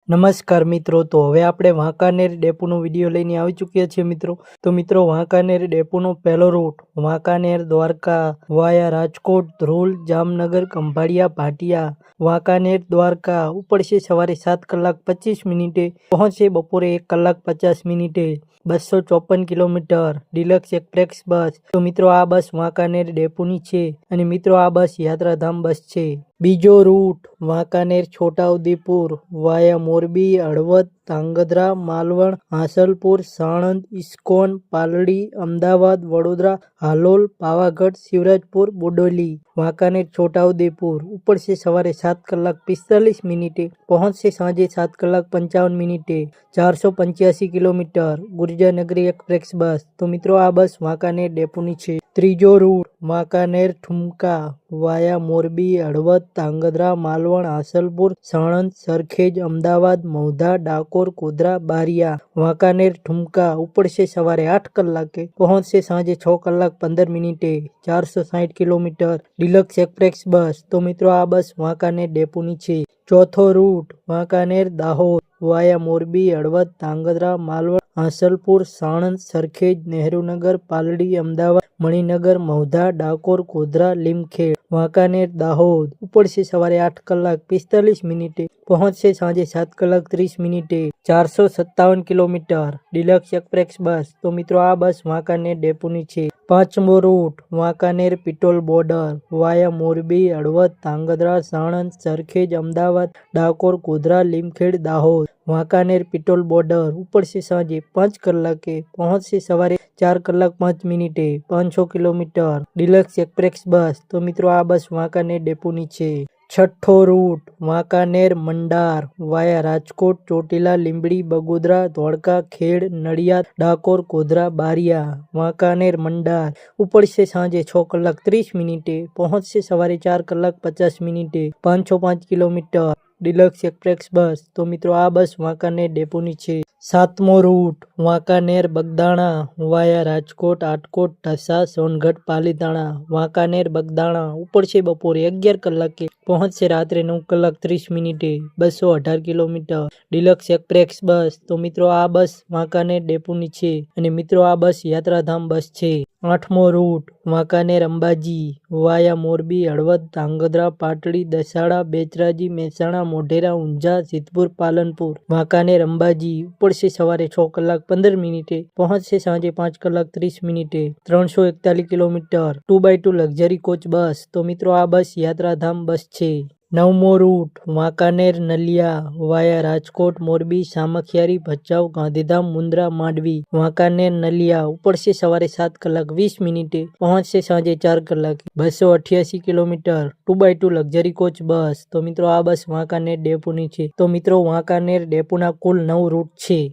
નમસ્કાર મિત્રો, તો હવે આપણે વાંકાનેર ડેપોનો વિડીયો લઈને આવી ચૂક્યા છીએ મિત્રો. તો મિત્રો, વાંકાનેર ડેપોનો પહેલો રૂટ વાંકાનેર દ્વારકા વાયા રાજકોટ, ધ્રોલ, જામનગર, ખંભાળિયા, ભાટિયા, વાંકાનેર દ્વારકા ઉપડશે સવારે 7:25, પહોંચશે બપોરે 1:50. 254 કિલોમીટર ડિલક્સ એક્સપ્રેસ બસ. તો મિત્રો, આ બસ વાંકાનેર ડેપોની છે અને મિત્રો આ બસ યાત્રાધામ બસ છે. બીજો રૂટ વાંકાનેર છોટાઉદેપુર વાયા મોરબી, હળવદ, ધાંગધ્રા, માલવણ, હાંસલપુર, સાણંદ, ઇસ્કોન, પાલડી, અમદાવાદ, વડોદરા, હાલોલ, પાવાગઢ, શિવરાજપુર, બોડેલી. વાંકાનેર છોટાઉદેપુર ઉપડશે સવારે 7:45, પહોંચશે સાંજે 7:55. 485 કિલોમીટર ગુર્જરનગરી એક્સપ્રેસ બસ. તો મિત્રો, આ બસ વાંકાનેર ડેપોની છે. ત્રીજો રૂટ વાંકાનેર ઠુમકા વાયા મોરબી, હળવદ, ધાંગધ્રા, માલવણ, હાંસલપુર, સાણંદ, સરખેજ, અમદાવાદ, મહુધા, ડાકોર, ગોધરા, બારિયા. વાંકાનેર ઠુમકા ઉપડશે સવારે 8 કલાકે, પહોંચશે સાંજે 6:15. 460 કિલોમીટર ડિલક્સ એક્સપ્રેસ બસ. તો મિત્રો, આ બસ વાંકાનેર ડેપોની છે. ચોથો રૂટ વાંકાનેર દાહોદ વાયા મોરબી, હળવદ, ધાંગધ્રા, માલવણ, હાંસલપુર, સાણંદ, સરખેજ, નહેરુનગર, પાલડી, અમદાવાદ, મણિનગર, મહુધા, ડાકોર, ગોધરા, લીમખેડ. વાંકાનેર દાહોદ ઉપડશે સવારે 8:45, પહોંચશે સાંજે 7:30. 457 કિલોમીટર ડિલક્સ એક્સપ્રેસ બસ. તો મિત્રો, આ બસ વાંકાનેર ડેપોની છે. પાંચમો રૂટ વાંકાનેર પિટોલ બોર્ડર વાયા મોરબી, હળવદ, ધાંગધ્રા, સાણંદ, સરખેજ, અમદાવાદ, ડાકોર, ગોધરા, લીમખેડ, દાહોદ. વાંકાનેર પિટોલ બોર્ડર ઉપડશે સાંજે 5 કલાકે, પહોંચશે સવારે 4:05. 500 કિલોમીટર ડિલક્સ એક્સપ્રેસ બસ. તો મિત્રો, આ બસ વાંકાનેર ડેપોની છે. છઠ્ઠો રૂટ વાંકાનેર મંડાર વાયા રાજકોટ, ચોટીલા, લીંબડી, બગોદરા, ધોળકા, ખેડ, નડિયાદ, ડાકોર, ગોધરા, બારિયા. વાંકાનેર મંડાર ઉપડશે સાંજે 6:30, પહોંચશે સવારે 4:50. 505 કિલોમીટર ડિલક્સ એક્સપ્રેસ બસ. તો મિત્રો, આ બસ વાંકાનેર ડેપોની છે. સાતમો રૂટ વાંકાનેર બગદાણા વાયા રાજકોટ, આટકોટ, ઢસા, સોનગઢ, પાલીતાણા. વાંકાનેર બગદાણા ઉપડશે બપોરે 11 કલાકે, પહોંચશે રાત્રે 9:30. 218 કિલોમીટર ડિલક્સ એક્સપ્રેસ બસ. તો મિત્રો, આ બસ વાંકાનેર ડેપોની છે અને મિત્રો આ બસ યાત્રાધામ બસ છે. આઠમો રૂટ વાંકાનેર અંબાજી વાયા મોરબી, હળવદ, ધાંગધ્રા, પાટડી, દસાડા, બેચરાજી, મહેસાણા, મોઢેરા, ઊંઝા, સિદ્ધપુર, પાલનપુર. વાંકાનેર અંબાજી ઉપડશે સવારે 6:15, પહોંચશે સાંજે 5:30. 341 કિલોમીટર 2x2 લક્ઝરી કોચ બસ. તો મિત્રો, આ બસ યાત્રાધામ બસ છે. નવમો રૂટ વાંકાનેર નલિયા વાયા રાજકોટ, મોરબી, સામખિયારી, ભચાઉ, ગાંધીધામ, મુન્દ્રા, માંડવી. વાંકાનેર નલિયા ઉપડશે સવારે 7:20, પહોંચશે સાંજે 4 કલાકે. 288 કિલોમીટર 2x2 લક્ઝરી કોચ બસ. તો મિત્રો, આ બસ વાંકાનેર ડેપોની છે. તો મિત્રો, વાંકાનેર ડેપોના કુલ 9 રૂટ છે.